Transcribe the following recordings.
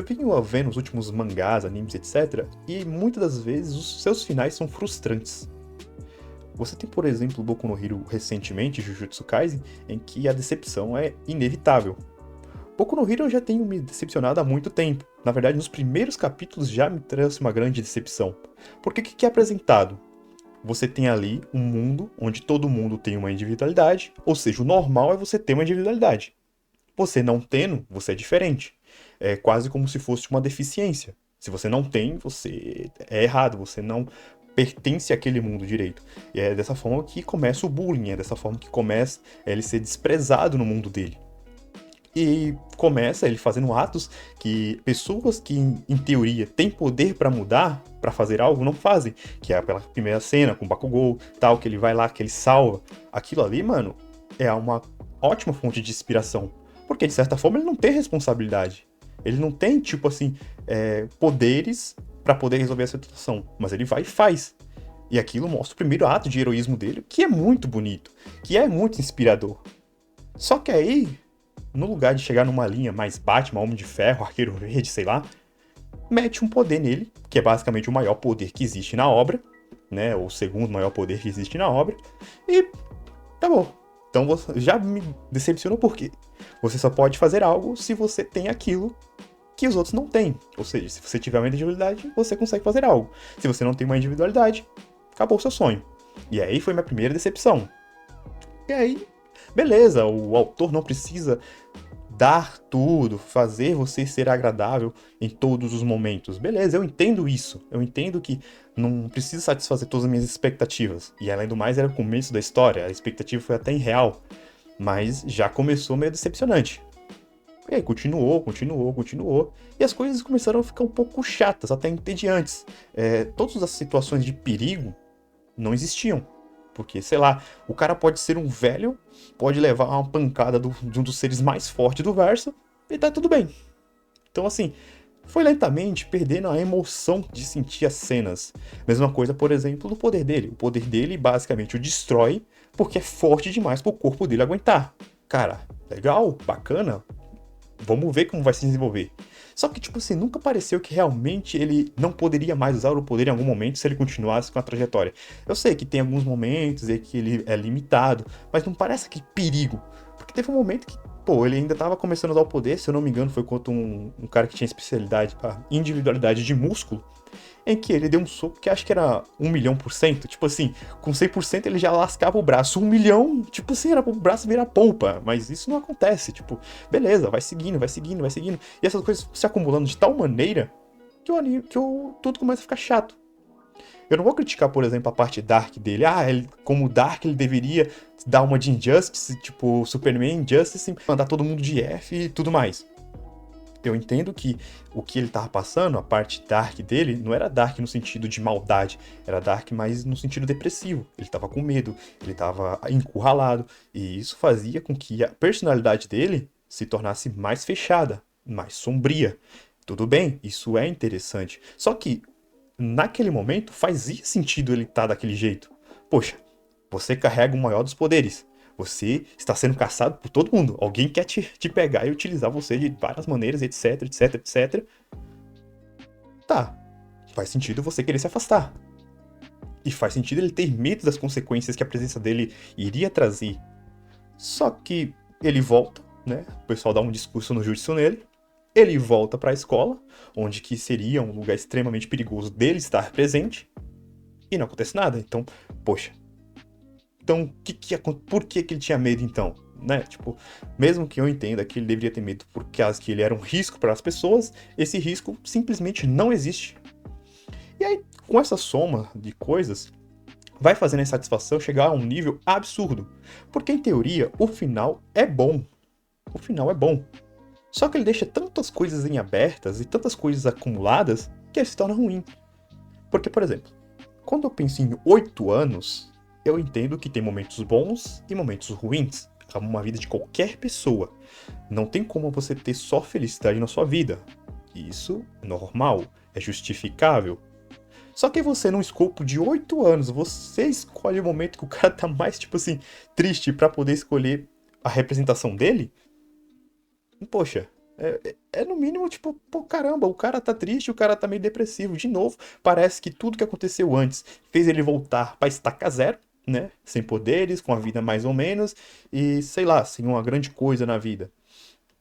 venho vendo os últimos mangás, animes, etc. E muitas das vezes os seus finais são frustrantes. Você tem, por exemplo, o Boku no Hero recentemente, Jujutsu Kaisen, em que a decepção é inevitável. Boku no Hero eu já tenho me decepcionado há muito tempo. Na verdade, nos primeiros capítulos já me trouxe uma grande decepção. Porque o que é apresentado? Você tem ali um mundo onde todo mundo tem uma individualidade, ou seja, o normal é você ter uma individualidade. Você não tendo, você é diferente. É quase como se fosse uma deficiência. Se você não tem, você é errado, você não pertence àquele mundo direito. E é dessa forma que começa o bullying, é dessa forma que começa ele ser desprezado no mundo dele. E começa ele fazendo atos que pessoas que, em teoria, têm poder pra mudar, pra fazer algo, não fazem. Que é pela primeira cena com o Bakugou, tal, que ele vai lá, que ele salva. Aquilo ali, mano, é uma ótima fonte de inspiração. Porque, de certa forma, ele não tem responsabilidade. Ele não tem, tipo assim, poderes pra poder resolver a situação. Mas ele vai e faz. E aquilo mostra o primeiro ato de heroísmo dele, que é muito bonito, que é muito inspirador. Só que aí, no lugar de chegar numa linha mais Batman, Homem de Ferro, Arqueiro Verde, sei lá, mete um poder nele, que é basicamente o maior poder que existe na obra, né? O segundo maior poder que existe na obra, e tá bom. Então você já me decepcionou por quê? Você só pode fazer algo se você tem aquilo que os outros não têm. Ou seja, se você tiver uma individualidade, você consegue fazer algo. Se você não tem uma individualidade, acabou o seu sonho. E aí foi minha primeira decepção. E aí, beleza, o autor não precisa dar tudo, fazer você ser agradável em todos os momentos. Beleza, eu entendo isso. Eu entendo que não precisa satisfazer todas as minhas expectativas. E além do mais, era o começo da história, a expectativa foi até irreal. Mas já começou meio decepcionante. E aí continuou. E as coisas começaram a ficar um pouco chatas, até entediantes. Todas as situações de perigo não existiam. Porque, sei lá, o cara pode ser um velho, pode levar uma pancada de um dos seres mais fortes do verso, e tá tudo bem. Então, assim, foi lentamente perdendo a emoção de sentir as cenas. Mesma coisa, por exemplo, do poder dele. O poder dele basicamente o destrói porque é forte demais pro corpo dele aguentar. Cara, legal, bacana, vamos ver como vai se desenvolver. Só que, tipo assim, nunca pareceu que realmente ele não poderia mais usar o poder em algum momento se ele continuasse com a trajetória. Eu sei que tem alguns momentos em que ele é limitado, mas não parece que perigo. Porque teve um momento que, pô, ele ainda tava começando a usar o poder, se eu não me engano, foi contra um cara que tinha especialidade, a individualidade de músculo, em que ele deu um soco que acho que era 1.000.000%. Tipo assim, com 100% ele já lascava o braço. 1 milhão, tipo assim, era pro braço virar polpa. Mas isso não acontece. Tipo, beleza, vai seguindo. E essas coisas se acumulando de tal maneira tudo começa a ficar chato. Eu não vou criticar, por exemplo, a parte Dark dele. Como Dark ele deveria dar uma de Injustice, tipo Superman Injustice, mandar todo mundo de F e tudo mais. Eu entendo que o que ele tava passando, a parte dark dele, não era dark no sentido de maldade, era dark mais no sentido depressivo. Ele tava com medo, ele tava encurralado, e isso fazia com que a personalidade dele se tornasse mais fechada, mais sombria. Tudo bem, isso é interessante. Só que, naquele momento, fazia sentido ele estar daquele jeito. Poxa, você carrega o maior dos poderes. Você está sendo caçado por todo mundo. Alguém quer te pegar e utilizar você de várias maneiras, etc, etc, etc. Tá. Faz sentido você querer se afastar. E faz sentido ele ter medo das consequências que a presença dele iria trazer. Só que ele volta, né? O pessoal dá um discurso no judicial nele. Ele volta para a escola, onde que seria um lugar extremamente perigoso dele estar presente. E não acontece nada. Então, poxa, então, por que ele tinha medo então? Né? Tipo, mesmo que eu entenda que ele deveria ter medo por causa que ele era um risco para as pessoas, esse risco simplesmente não existe. E aí, com essa soma de coisas, vai fazendo a insatisfação chegar a um nível absurdo. Porque, em teoria, o final é bom. O final é bom. Só que ele deixa tantas coisas em abertas e tantas coisas acumuladas que ele se torna ruim. Porque, por exemplo, quando eu penso em 8 anos, eu entendo que tem momentos bons e momentos ruins, como uma vida de qualquer pessoa. Não tem como você ter só felicidade na sua vida. Isso é normal, é justificável. Só que você, num escopo de 8 anos, você escolhe o momento que o cara tá mais, tipo assim, triste pra poder escolher a representação dele? Poxa, É no mínimo, tipo, pô, caramba, o cara tá triste, o cara tá meio depressivo. De novo, parece que tudo que aconteceu antes fez ele voltar pra estaca zero, né? Sem poderes, com a vida mais ou menos, e sei lá, sem uma grande coisa na vida.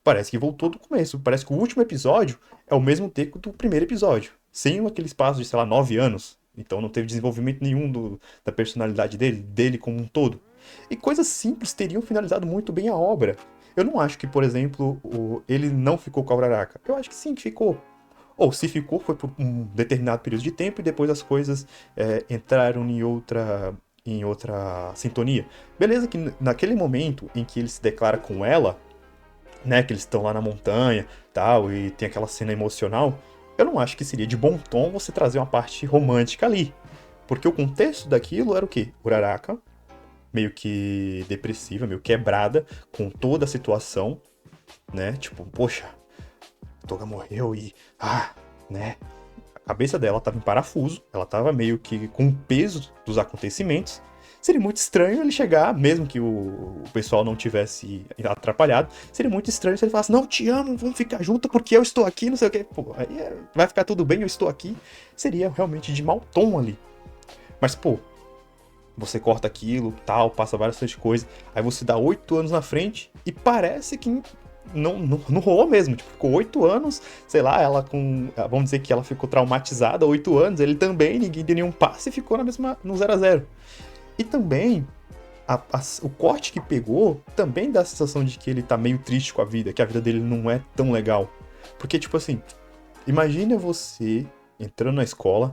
Parece que voltou do começo. Parece que o último episódio é o mesmo tempo do primeiro episódio. Sem aquele espaço de, sei lá, 9 anos. Então não teve desenvolvimento nenhum da personalidade dele como um todo. E coisas simples teriam finalizado muito bem a obra. Eu não acho que, por exemplo, ele não ficou com a Uraraka. Eu acho que sim, que ficou. Ou se ficou, foi por um determinado período de tempo e depois as coisas entraram em outra sintonia. Beleza que naquele momento em que ele se declara com ela, né, que eles estão lá na montanha, tal, e tem aquela cena emocional, eu não acho que seria de bom tom você trazer uma parte romântica ali. Porque o contexto daquilo era o quê? Uraraka, meio que depressiva, meio quebrada com toda a situação, né? Tipo, poxa, Toga morreu e né? A cabeça dela tava em parafuso, ela tava meio que com o peso dos acontecimentos. Seria muito estranho ele chegar, mesmo que o pessoal não tivesse atrapalhado, seria muito estranho se ele falasse, não, te amo, vamos ficar junto porque eu estou aqui, não sei o que. Pô, aí vai ficar tudo bem, eu estou aqui. Seria realmente de mau tom ali. Mas, pô, você corta aquilo, tal, passa várias coisas, aí você dá 8 anos na frente e parece que não rolou mesmo. Tipo, ficou 8 anos, sei lá, ela com. Vamos dizer que ela ficou traumatizada 8 anos, ele também, ninguém deu nenhum passe e ficou no 0-0. E também, o corte que pegou também dá a sensação de que ele tá meio triste com a vida, que a vida dele não é tão legal. Porque, tipo assim, imagina você entrando na escola,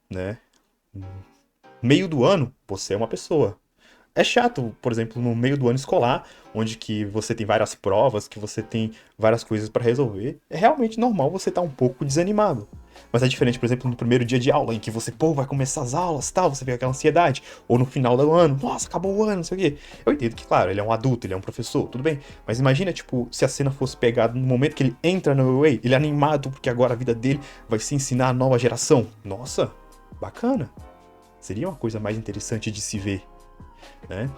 né? Meio do ano, você é uma pessoa. É chato, por exemplo, no meio do ano escolar, onde que você tem várias provas, que você tem várias coisas para resolver, é realmente normal você estar um pouco desanimado. Mas é diferente, por exemplo, no primeiro dia de aula, em que você, pô, vai começar as aulas, tal, você vê aquela ansiedade, ou no final do ano, nossa, acabou o ano, não sei o quê. Eu entendo que, claro, ele é um adulto, ele é um professor, tudo bem, mas imagina, tipo, se a cena fosse pegada no momento que ele entra no Way, ele é animado porque agora a vida dele vai se ensinar a nova geração. Nossa, bacana. Seria uma coisa mais interessante de se ver, né?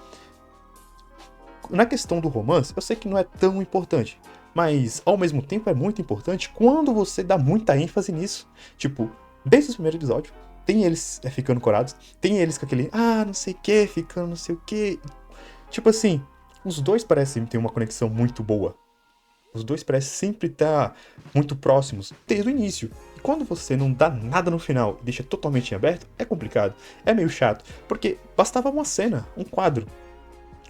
Na questão do romance, eu sei que não é tão importante, mas ao mesmo tempo é muito importante quando você dá muita ênfase nisso. Tipo, desde o primeiro episódio, tem eles ficando corados, tem eles com aquele, não sei o que, ficando não sei o que. Tipo assim, os dois parecem ter uma conexão muito boa. Os dois parecem sempre estar muito próximos desde o início. E quando você não dá nada no final e deixa totalmente em aberto, é complicado. É meio chato. Porque bastava uma cena, um quadro.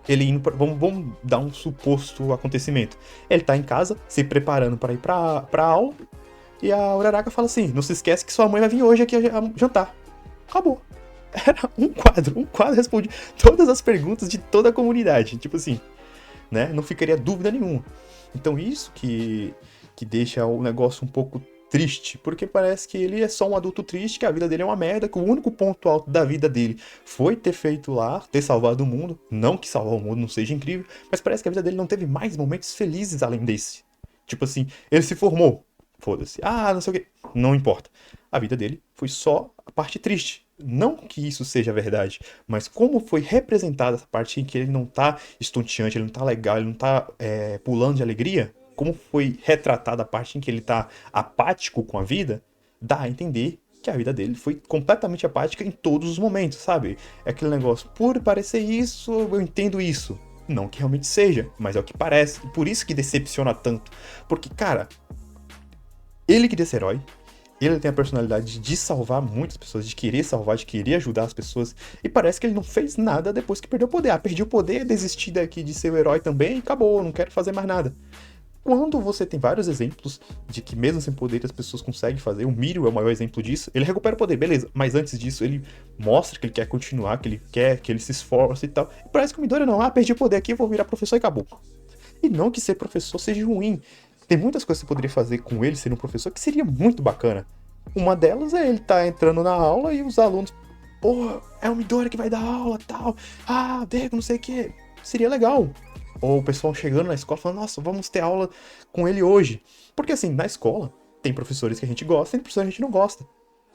Ele indo vamos dar um suposto acontecimento. Ele tá em casa, se preparando para ir pra aula, e a Uraraka fala assim: não se esquece que sua mãe vai vir hoje aqui jantar. Acabou. Era um quadro responde todas as perguntas de toda a comunidade. Tipo assim, né? Não ficaria dúvida nenhuma. Então isso que deixa o negócio um pouco triste, porque parece que ele é só um adulto triste, que a vida dele é uma merda, que o único ponto alto da vida dele foi ter feito lá, ter salvado o mundo. Não que salvar o mundo não seja incrível, mas parece que a vida dele não teve mais momentos felizes além desse. Tipo assim, ele se formou. Foda-se. Não sei o quê. Não importa. A vida dele foi só a parte triste. Não que isso seja verdade, mas como foi representada essa parte em que ele não tá estonteante, ele não tá legal, ele não tá pulando de alegria, como foi retratada a parte em que ele tá apático com a vida, dá a entender que a vida dele foi completamente apática em todos os momentos, sabe? É aquele negócio, por parecer isso, eu entendo isso. Não que realmente seja, mas é o que parece. E por isso que decepciona tanto. Porque, cara, ele queria ser herói, ele tem a personalidade de salvar muitas pessoas, de querer salvar, de querer ajudar as pessoas. E parece que ele não fez nada depois que perdeu o poder. Perdi o poder, desisti daqui de ser o herói também e acabou, não quero fazer mais nada. Quando você tem vários exemplos de que mesmo sem poder as pessoas conseguem fazer, o Mirio é o maior exemplo disso, ele recupera o poder, beleza, mas antes disso ele mostra que ele quer continuar, que ele quer, que ele se esforça e tal. E parece que o Midori não, perdi o poder aqui, vou virar professor e acabou. E não que ser professor seja ruim. Tem muitas coisas que você poderia fazer com ele sendo um professor que seria muito bacana. Uma delas é ele tá entrando na aula e os alunos, pô, é o Midori que vai dar aula, tal. Dego, não sei o que. Seria legal. Ou o pessoal chegando na escola falando, nossa, vamos ter aula com ele hoje. Porque assim, na escola, tem professores que a gente gosta, tem professores que a gente não gosta.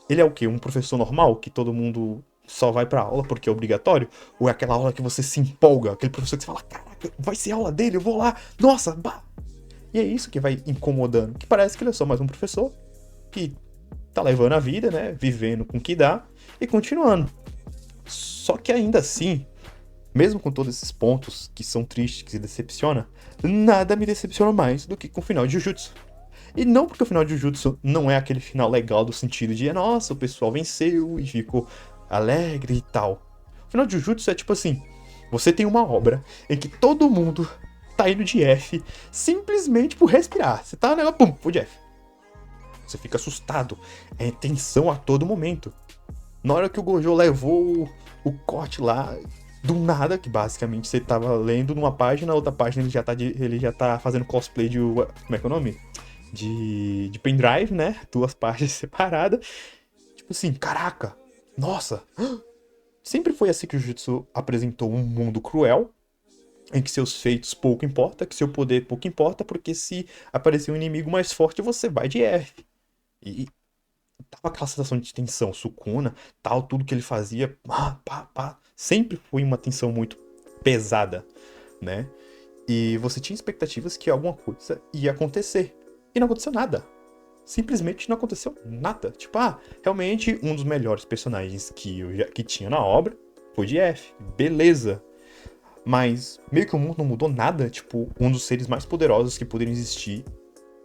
Ele é o quê? Um professor normal, que todo mundo só vai pra aula porque é obrigatório? Ou é aquela aula que você se empolga, aquele professor que você fala, caraca, vai ser aula dele, eu vou lá, nossa, bah. E é isso que vai incomodando, que parece que ele é só mais um professor que tá levando a vida, né, vivendo com o que dá e continuando. Só que ainda assim, mesmo com todos esses pontos que são tristes, que se decepciona, nada me decepciona mais do que com o final de Jujutsu. E não porque o final de Jujutsu não é aquele final legal do sentido de, nossa, o pessoal venceu e ficou alegre e tal. O final de Jujutsu é tipo assim, você tem uma obra em que todo mundo tá indo de F simplesmente por respirar. Você tá, né, pum, foi de F. Você fica assustado, é tensão a todo momento. Na hora que o Gojo levou o corte lá, do nada, que basicamente você tava lendo numa página, outra página ele já tá fazendo cosplay de. Como é que é o nome? De pendrive, né? Duas páginas separadas. Tipo assim, caraca, nossa! Sempre foi assim que o Jujutsu apresentou um mundo cruel, em que seus feitos pouco importa, que seu poder pouco importa, porque se aparecer um inimigo mais forte, você vai de F. E tava aquela sensação de tensão, Sukuna, tal, tudo que ele fazia, pá, pá, pá, sempre foi uma tensão muito pesada, né? E você tinha expectativas que alguma coisa ia acontecer. E não aconteceu nada. Simplesmente não aconteceu nada. Tipo, realmente um dos melhores personagens que tinha na obra foi de F. Beleza. Mas meio que o mundo não mudou nada. Tipo, um dos seres mais poderosos que poderiam existir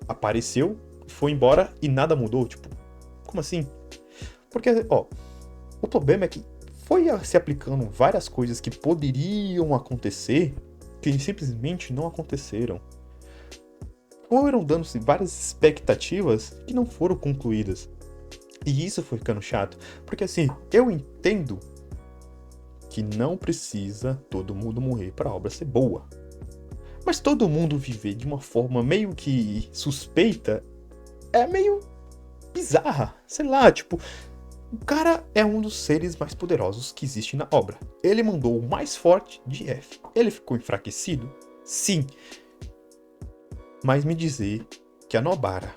apareceu, foi embora e nada mudou. Tipo, como assim? Porque, o problema é que foi se aplicando várias coisas que poderiam acontecer que simplesmente não aconteceram. Foram dando-se várias expectativas que não foram concluídas. E isso foi ficando chato. Porque assim, eu entendo que não precisa todo mundo morrer para a obra ser boa. Mas todo mundo viver de uma forma meio que suspeita é meio bizarra. Sei lá, tipo, o cara é um dos seres mais poderosos que existe na obra. Ele mandou o mais forte de F. Ele ficou enfraquecido? Sim. Mas me dizer que a Nobara,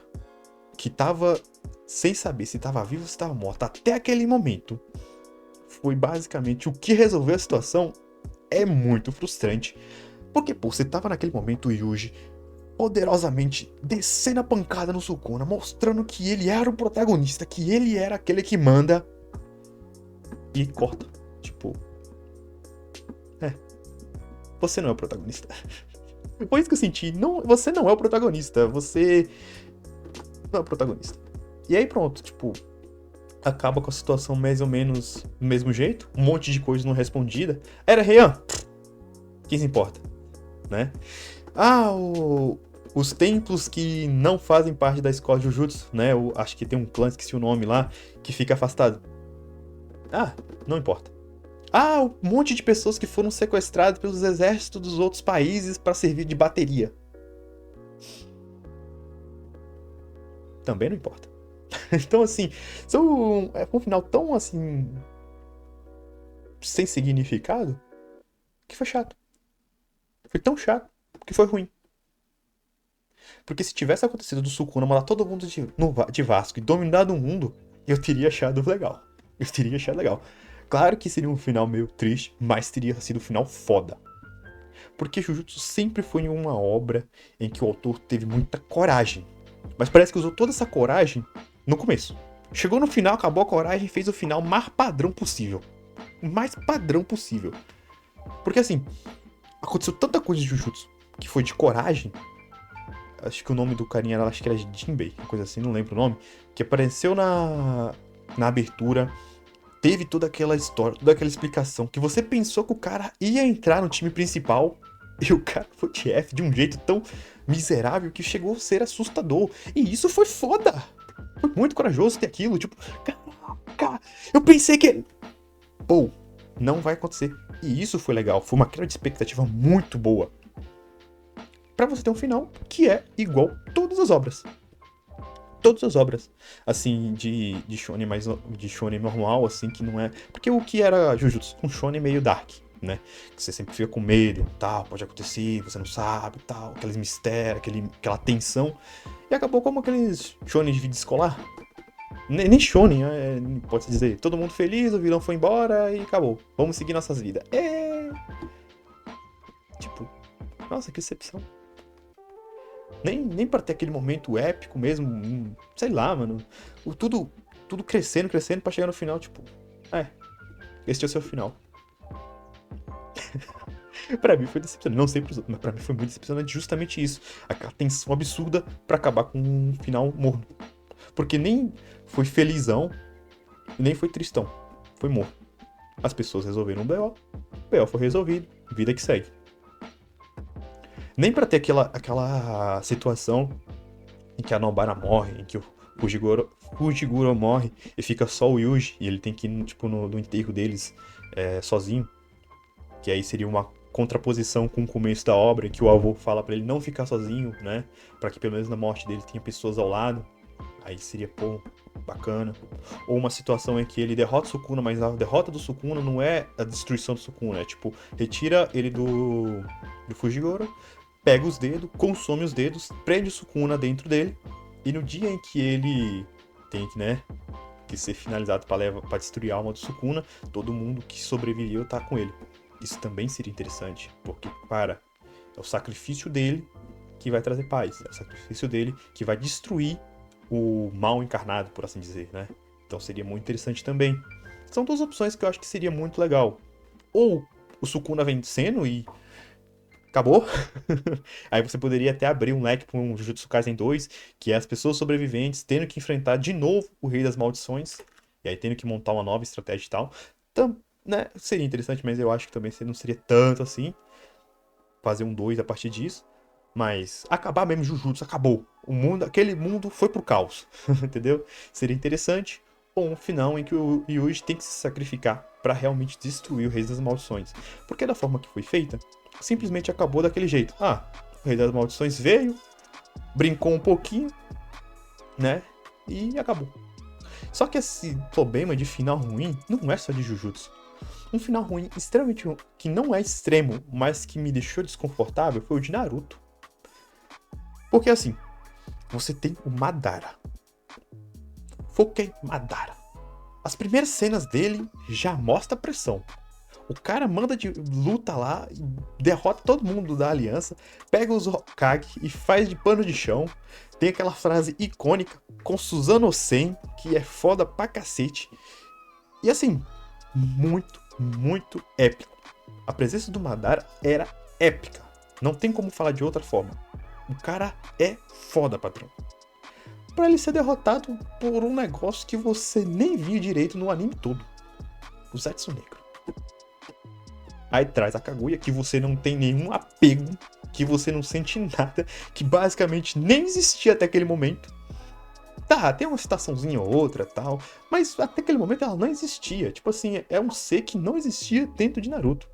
que tava sem saber se tava viva ou se tava morta até aquele momento, foi basicamente o que resolveu a situação, é muito frustrante. Porque, pô, você tava naquele momento, o Yuji poderosamente descendo a pancada no Sukuna, mostrando que ele era o protagonista, que ele era aquele que manda, e corta. Tipo, você não é o protagonista. Foi isso que eu senti. Não, você não é o protagonista. Você não é o protagonista. E aí pronto, tipo, acaba com a situação mais ou menos do mesmo jeito. Um monte de coisa não respondida. Era Heian. Quem se importa, né? Os templos que não fazem parte da escola de Jujutsu, né? Acho que tem um clã, esqueci o nome lá, que fica afastado. Não importa. Um monte de pessoas que foram sequestradas pelos exércitos dos outros países para servir de bateria. Também não importa. Então, assim, foi um final tão, assim, sem significado, que foi chato. Foi tão chato que foi ruim. Porque se tivesse acontecido do Sukuna mandar todo mundo de Vasco e dominado o mundo, eu teria achado legal. Claro que seria um final meio triste, mas teria sido um final foda. Porque Jujutsu sempre foi uma obra em que o autor teve muita coragem. Mas parece que usou toda essa coragem no começo. Chegou no final, acabou a coragem e fez o final mais padrão possível. O mais padrão possível. Porque assim, aconteceu tanta coisa de Jujutsu que foi de coragem. Acho que o nome do carinha era, acho que era Jinbei, uma coisa assim, não lembro o nome. Que apareceu na abertura. Teve toda aquela história, toda aquela explicação. Que você pensou que o cara ia entrar no time principal. E o cara foi de F de um jeito tão miserável que chegou a ser assustador. E isso foi foda. Foi muito corajoso ter aquilo. Tipo, caraca, eu pensei que... Pô, não vai acontecer. E isso foi legal. Foi uma quebra de expectativa muito boa. Pra você ter um final que é igual todas as obras. Todas as obras, assim, de shonen, mas de shonen normal, assim, que não é... Porque o que era Jujutsu? Um shonen meio dark, né? Que você sempre fica com medo, tal, pode acontecer, você não sabe, tal, aqueles mistérios, aquela tensão. E acabou como aqueles shonen de vida escolar. Nem shonen, pode-se dizer. Todo mundo feliz, o vilão foi embora e acabou. Vamos seguir nossas vidas. Tipo, nossa, que decepção. Nem pra ter aquele momento épico mesmo, sei lá, mano. Tudo crescendo, crescendo pra chegar no final, tipo, é, este é o seu final. Pra mim foi decepcionante, não sei pros outros, mas pra mim foi muito decepcionante justamente isso. Aquela tensão absurda pra acabar com um final morno. Porque nem foi felizão, nem foi tristão. Foi morno. As pessoas resolveram o BO foi resolvido, vida que segue. Nem pra ter aquela situação em que a Nobara morre, em que o Fujiguro morre e fica só o Yuji, e ele tem que ir, tipo, no enterro deles sozinho. Que aí seria uma contraposição com o começo da obra, em que o avô fala pra ele não ficar sozinho, né? Pra que pelo menos na morte dele tenha pessoas ao lado. Aí seria, pô, bacana. Ou uma situação em que ele derrota o Sukuna, mas a derrota do Sukuna não é a destruição do Sukuna, é tipo, retira ele do Fujigoro, pega os dedos, consome os dedos, prende o Sukuna dentro dele, e no dia em que ele tem que, né, que ser finalizado para destruir a alma do Sukuna, todo mundo que sobreviveu tá com ele. Isso também seria interessante, porque, é o sacrifício dele que vai trazer paz, é o sacrifício dele que vai destruir o mal encarnado, por assim dizer, né? Então seria muito interessante também. São duas opções que eu acho que seria muito legal. Ou o Sukuna vencendo e acabou. Aí você poderia até abrir um leque para um Jujutsu Kaisen 2, que é as pessoas sobreviventes tendo que enfrentar de novo o Rei das Maldições, e aí tendo que montar uma nova estratégia e tal. Então, né, seria interessante, mas eu acho que também não seria tanto assim fazer um 2 a partir disso. Mas acabar mesmo Jujutsu, acabou. O mundo, aquele mundo foi pro caos, entendeu? Seria interessante. Ou um final em que o Yuji tem que se sacrificar para realmente destruir o Rei das Maldições. Porque da forma que foi feita, simplesmente acabou daquele jeito. Ah, o Rei das Maldições veio, brincou um pouquinho, né? E acabou. Só que esse problema de final ruim não é só de Jujutsu. Um final ruim extremamente que não é extremo, mas que me deixou desconfortável foi o de Naruto. Porque assim, você tem o Madara. Foquei Madara. As primeiras cenas dele já mostra a pressão. O cara manda de luta lá, derrota todo mundo da aliança, pega os Hokage e faz de pano de chão. Tem aquela frase icônica com Susanoo Sen, que é foda pra cacete. E assim, muito épico. A presença do Madara era épica. Não tem como falar de outra forma. O cara é foda, patrão. Pra ele ser derrotado por um negócio que você nem viu direito no anime todo. O Zetsu Negro. Aí traz a Kaguya, que você não tem nenhum apego, que você não sente nada, que basicamente nem existia até aquele momento. Tá, tem uma citaçãozinha ou outra tal, mas até aquele momento ela não existia. Tipo assim, é um ser que não existia dentro de Naruto.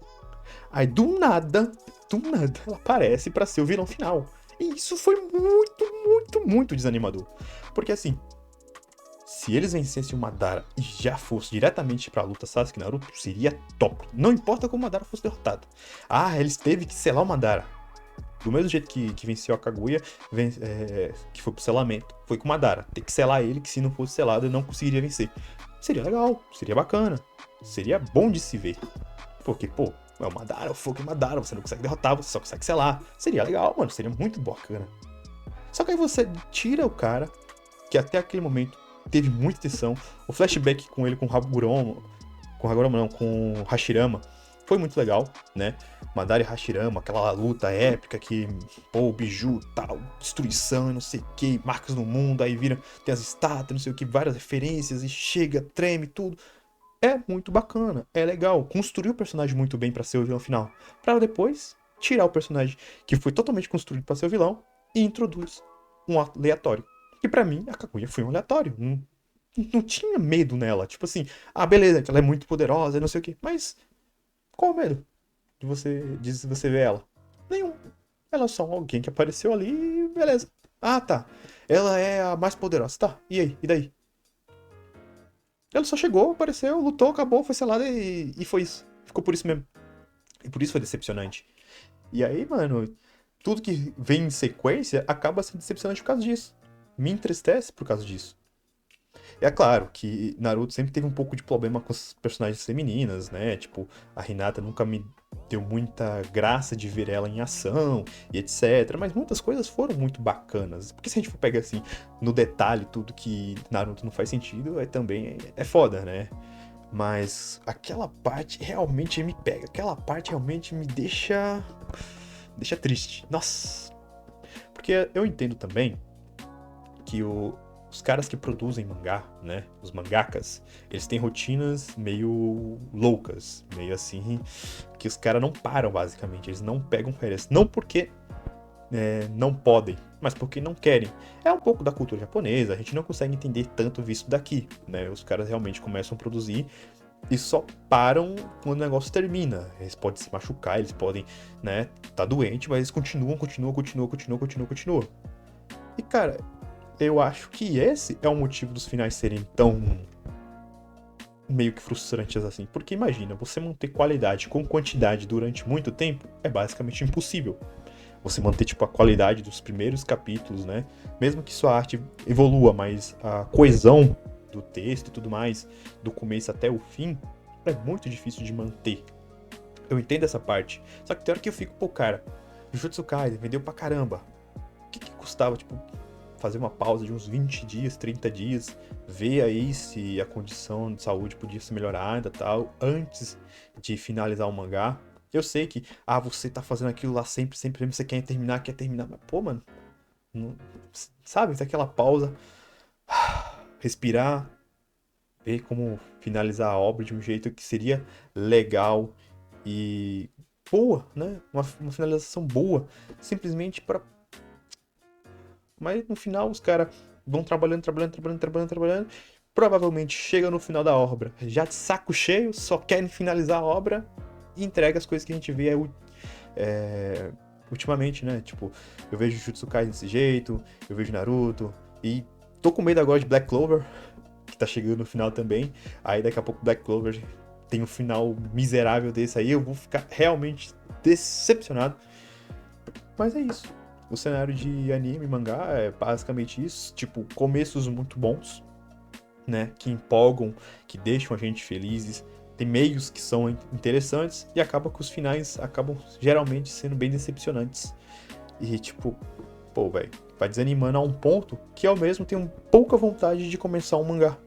Aí do nada, ela aparece pra ser o vilão final. E isso foi muito desanimador. Porque assim, se eles vencessem o Madara e já fosse diretamente pra luta Sasuke e Naruto, seria top. Não importa como o Madara fosse derrotado. Ah, eles teve que selar o Madara. Do mesmo jeito que venceu a Kaguya, que foi pro selamento, foi com o Madara. Tem que selar ele, que se não fosse selado, ele não conseguiria vencer. Seria legal, seria bacana. Seria bom de se ver. Porque, pô, é o Madara, o fogo é o Madara, você não consegue derrotar, você só consegue selar. Seria legal, mano, seria muito bacana. Só que aí você tira o cara, que até aquele momento teve muita tensão. O flashback com ele com o Hagoromo, com o Hashirama, foi muito legal, né? Madara e Hashirama, aquela luta épica que, pô, biju, tal, destruição e não sei o que, marcas no mundo, aí viram, tem as estátuas, não sei o que, várias referências, e chega, treme, tudo. É muito bacana, é legal. Construiu o personagem muito bem pra ser o vilão final. Pra depois tirar o personagem que foi totalmente construído pra ser o vilão e introduz um aleatório. E pra mim, a Kaguya foi um aleatório. Não tinha medo nela. Tipo assim, ah, beleza, ela é muito poderosa, não sei o que. Mas qual o medo de você ver ela? Nenhum. Ela é só alguém que apareceu ali e beleza. Ah, tá. Ela é a mais poderosa. Tá, e aí? E daí? Ela só chegou, apareceu, lutou, acabou, foi selada e foi isso. Ficou por isso mesmo. E por isso foi decepcionante. E aí, mano, tudo que vem em sequência acaba sendo decepcionante por causa disso. Me entristece por causa disso. É claro que Naruto sempre teve um pouco de problema com as personagens femininas, né? Tipo, a Hinata nunca me deu muita graça de ver ela em ação e etc. Mas muitas coisas foram muito bacanas. Porque se a gente for pegar assim, no detalhe, tudo que Naruto não faz sentido, também é foda, né? Mas aquela parte realmente me pega. Aquela parte realmente me deixa triste. Nossa. Porque eu entendo também que os caras que produzem mangá, né, os mangakas, eles têm rotinas meio loucas, meio assim, que os caras não param, basicamente, eles não pegam férias, não porque não podem, mas porque não querem. É um pouco da cultura japonesa, a gente não consegue entender tanto visto daqui, né, os caras realmente começam a produzir e só param quando o negócio termina. Eles podem se machucar, eles podem, né, tá doente, mas eles continuam. E, cara, eu acho que esse é o motivo dos finais serem tão meio que frustrantes assim. Porque imagina, você manter qualidade com quantidade durante muito tempo é basicamente impossível. Você manter tipo a qualidade dos primeiros capítulos, né? Mesmo que sua arte evolua, mas a coesão do texto e tudo mais, do começo até o fim, é muito difícil de manter. Eu entendo essa parte. Só que tem hora que eu fico, pô, cara, Jujutsu Kaisen vendeu pra caramba. O que custava, tipo, fazer uma pausa de uns 20 dias, 30 dias, ver aí se a condição de saúde podia ser melhorada e tal, antes de finalizar o mangá. Eu sei que, você tá fazendo aquilo lá sempre, você quer terminar, mas pô, mano, não, sabe, tem aquela pausa, respirar, ver como finalizar a obra de um jeito que seria legal e boa, né? Uma finalização boa, simplesmente para. Mas no final os caras vão trabalhando. Provavelmente chega no final da obra já de saco cheio, só querem finalizar a obra e entrega as coisas que a gente vê ultimamente, né? Tipo, eu vejo Jujutsu Kaisen desse jeito, eu vejo Naruto e tô com medo agora de Black Clover, que tá chegando no final também. Aí daqui a pouco Black Clover tem um final miserável desse aí, eu vou ficar realmente decepcionado. Mas é isso. O cenário de anime e mangá é basicamente isso. Tipo, começos muito bons, né? Que empolgam, que deixam a gente felizes. Tem meios que são interessantes e acaba que os finais acabam geralmente sendo bem decepcionantes. E tipo, pô, velho, vai desanimando a um ponto que eu mesmo tenho pouca vontade de começar um mangá.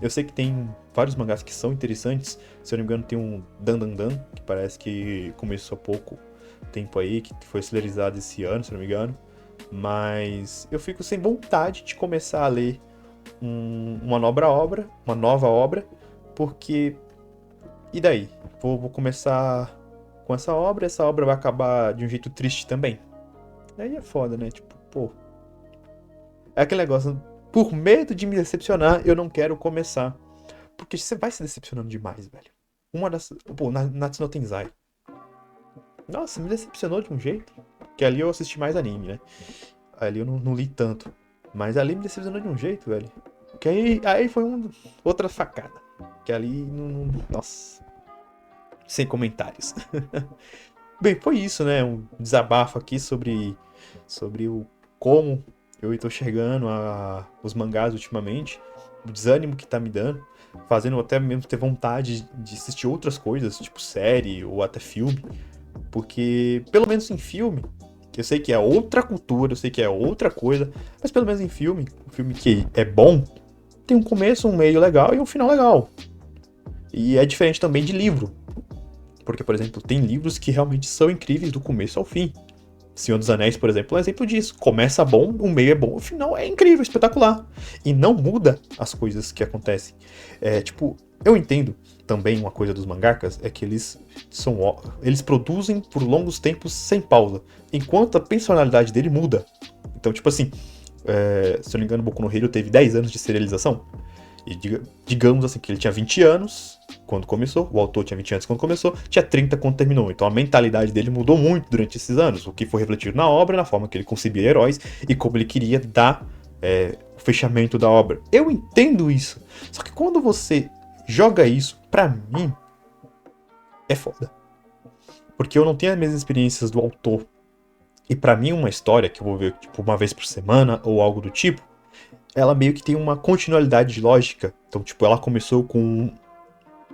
Eu sei que tem vários mangás que são interessantes. Se eu não me engano, tem um Dan Dan Dan, que parece que começou há pouco tempo aí, que foi celerizado esse ano, se eu não me engano. Mas eu fico sem vontade de começar a ler uma nova obra, porque. E daí? Vou começar com essa obra vai acabar de um jeito triste também. Aí é foda, né? Tipo, pô. É aquele negócio, por medo de me decepcionar, eu não quero começar. Porque você vai se decepcionando demais, velho. Uma das. Pô, Natsu no Tenzai. Nossa, me decepcionou de um jeito. Que ali eu assisti mais anime, né? Ali eu não li tanto. Mas ali me decepcionou de um jeito, velho. Que aí foi outra facada. Que ali nossa. Sem comentários. Bem, foi isso, né? Um desabafo aqui sobre o como eu estou chegando os mangás ultimamente. O desânimo que tá me dando. Fazendo até mesmo ter vontade de assistir outras coisas, tipo série ou até filme. Porque, pelo menos em filme, eu sei que é outra cultura, eu sei que é outra coisa, mas pelo menos em filme, um filme que é bom, tem um começo, um meio legal e um final legal. E é diferente também de livro. Porque, por exemplo, tem livros que realmente são incríveis do começo ao fim. Senhor dos Anéis, por exemplo, é um exemplo disso. Começa bom, o meio é bom, o final é incrível, espetacular. E não muda as coisas que acontecem. Tipo, eu entendo também uma coisa dos mangakas, é que eles produzem por longos tempos sem pausa, enquanto a personalidade dele muda. Então, tipo assim, se eu não me engano, Boku no Hero teve 10 anos de serialização. E digamos assim, que ele tinha 20 anos quando começou, o autor tinha 20 anos quando começou, tinha 30 quando terminou. Então a mentalidade dele mudou muito durante esses anos, o que foi refletido na obra, na forma que ele concebia heróis e como ele queria dar o fechamento da obra. Eu entendo isso. Só que quando você joga isso, pra mim, é foda. Porque eu não tenho as mesmas experiências do autor. E pra mim, uma história que eu vou ver tipo, uma vez por semana ou algo do tipo, ela meio que tem uma continuidade de lógica. Então, tipo, ela começou com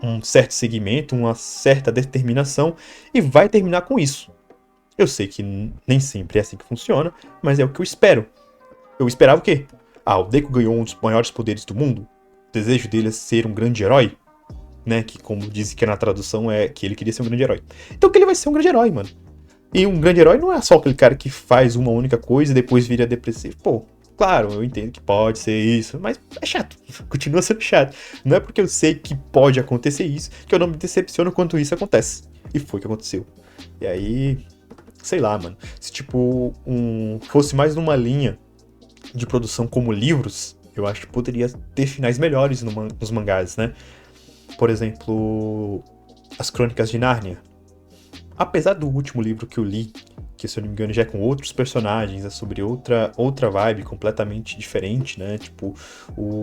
um certo segmento, uma certa determinação, e vai terminar com isso. Eu sei que nem sempre é assim que funciona, mas é o que eu espero. Eu esperava o quê? Ah, o Deku ganhou um dos maiores poderes do mundo. O desejo dele é ser um grande herói, né? Que, como disse que na tradução, é que ele queria ser um grande herói. Então que ele vai ser um grande herói, mano. E um grande herói não é só aquele cara que faz uma única coisa e depois vira depressivo. Pô, claro, eu entendo que pode ser isso, mas é chato. Continua sendo chato. Não é porque eu sei que pode acontecer isso que eu não me decepciono quando isso acontece. E foi o que aconteceu. E aí, sei lá, mano. Se tipo, fosse mais numa linha de produção como livros, eu acho que poderia ter finais melhores nos mangás, né? Por exemplo, As Crônicas de Nárnia. Apesar do último livro que eu li, que se eu não me engano já é com outros personagens, é sobre outra vibe completamente diferente, né? Tipo,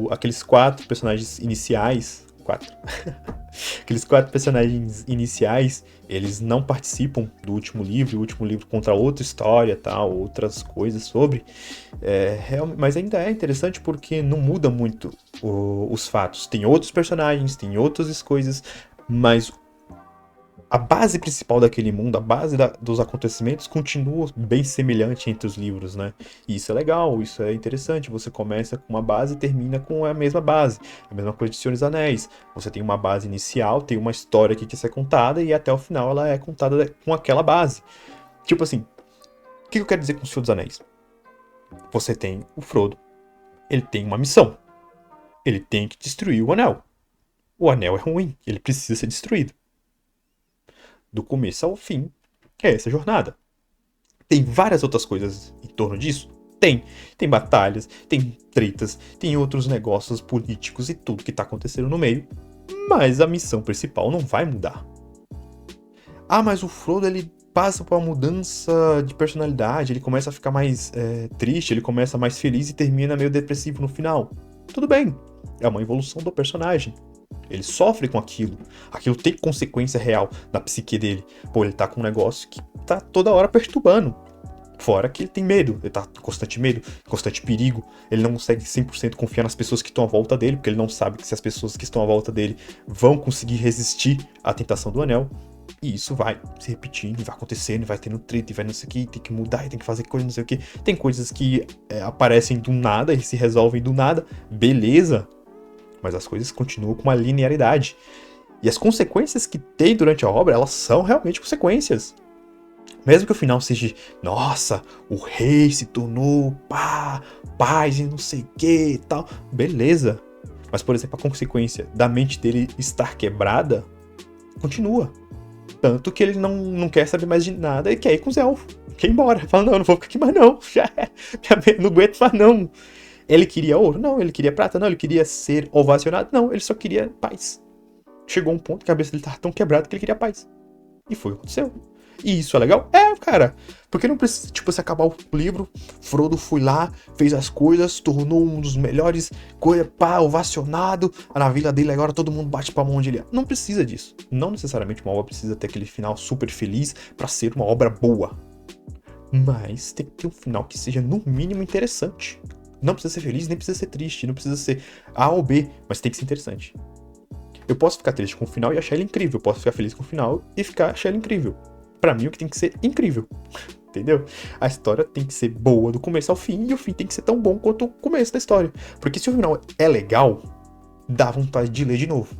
aqueles 4 personagens iniciais. 4. Aqueles 4 personagens iniciais, eles não participam do último livro, e o último livro conta outra história, tal, outras coisas sobre. Mas ainda é interessante porque não muda muito os fatos. Tem outros personagens, tem outras coisas, mas a base principal daquele mundo, a base dos acontecimentos continua bem semelhante entre os livros, né? E isso é legal, isso é interessante. Você começa com uma base e termina com a mesma base. A mesma coisa de Senhor dos Anéis. Você tem uma base inicial, tem uma história que quer ser contada e até o final ela é contada com aquela base. Tipo assim, o que eu quero dizer com o Senhor dos Anéis? Você tem o Frodo, ele tem uma missão. Ele tem que destruir o anel. O anel é ruim, ele precisa ser destruído. Do começo ao fim, é essa jornada. Tem várias outras coisas em torno disso? Tem. Tem batalhas, tem tretas, tem outros negócios políticos e tudo que tá acontecendo no meio. Mas a missão principal não vai mudar. Ah, mas o Frodo ele passa por uma mudança de personalidade, ele começa a ficar mais triste, ele começa mais feliz e termina meio depressivo no final. Tudo bem, é uma evolução do personagem. Ele sofre com aquilo. Aquilo tem consequência real na psique dele. Pô, ele tá com um negócio que tá toda hora perturbando. Fora que ele tem medo, ele tá com constante medo, constante perigo. Ele não consegue 100% confiar nas pessoas que estão à volta dele, porque ele não sabe que se as pessoas que estão à volta dele vão conseguir resistir à tentação do anel. E isso vai se repetindo, vai acontecendo, vai tendo treta, e vai não sei o que, tem que mudar, tem que fazer coisa, não sei o que. Tem coisas que aparecem do nada e se resolvem do nada, beleza. Mas as coisas continuam com uma linearidade. E as consequências que tem durante a obra, elas são realmente consequências. Mesmo que o final seja, nossa, o rei se tornou paz e não sei o que e tal. Beleza. Mas, por exemplo, a consequência da mente dele estar quebrada continua. Tanto que ele não quer saber mais de nada e quer ir com os elfos. Quer ir embora. Fala, não vou ficar aqui mais não. Já não aguento mais não. Ele queria ouro? Não. Ele queria prata? Não. Ele queria ser ovacionado? Não. Ele só queria paz. Chegou um ponto que a cabeça dele estava tão quebrada que ele queria paz. E foi o que aconteceu. E isso é legal? É, cara. Porque não precisa, tipo, se acabar o livro, Frodo foi lá, fez as coisas, tornou um dos melhores, ovacionado, na vila dele agora todo mundo bate palma onde ele é. Não precisa disso. Não necessariamente uma obra precisa ter aquele final super feliz pra ser uma obra boa. Mas tem que ter um final que seja, no mínimo, interessante. Não precisa ser feliz, nem precisa ser triste, não precisa ser A ou B, mas tem que ser interessante. Eu posso ficar triste com o final e achar ele incrível, eu posso ficar feliz com o final e achar ele incrível. Pra mim, o que tem que ser incrível. Entendeu? A história tem que ser boa do começo ao fim e o fim tem que ser tão bom quanto o começo da história. Porque se o final é legal, dá vontade de ler de novo.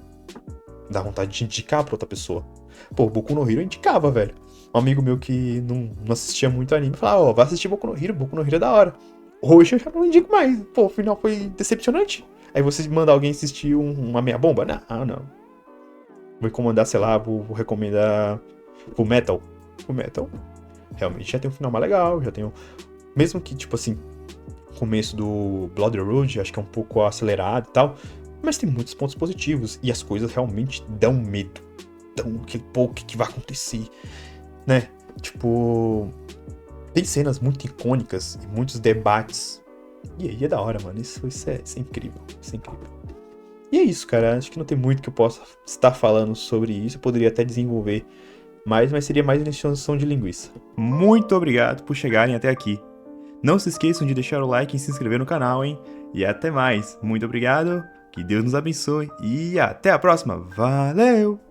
Dá vontade de indicar pra outra pessoa. Pô, Boku no Hero eu indicava, velho. Um amigo meu que não assistia muito anime falava, ó, vai assistir Boku no Hero é da hora. Hoje eu já não indico mais. Pô, o final foi decepcionante. Aí você manda alguém assistir uma meia bomba? Não. Vou recomendar, sei lá, vou recomendar o Metal. O Metal realmente já tem um final mais legal, já tem um... Mesmo que, tipo assim, o começo do Blood Road, acho que é um pouco acelerado e tal, mas tem muitos pontos positivos, e as coisas realmente dão medo. Dão aquele pouco que vai acontecer, né? Tipo... Tem cenas muito icônicas e muitos debates. E aí é da hora, mano. Isso é incrível. Isso é incrível. E é isso, cara. Acho que não tem muito que eu possa estar falando sobre isso. Eu poderia até desenvolver mais, mas seria mais injeção de linguiça. Muito obrigado por chegarem até aqui. Não se esqueçam de deixar o like e se inscrever no canal, hein? E até mais. Muito obrigado, que Deus nos abençoe e até a próxima. Valeu!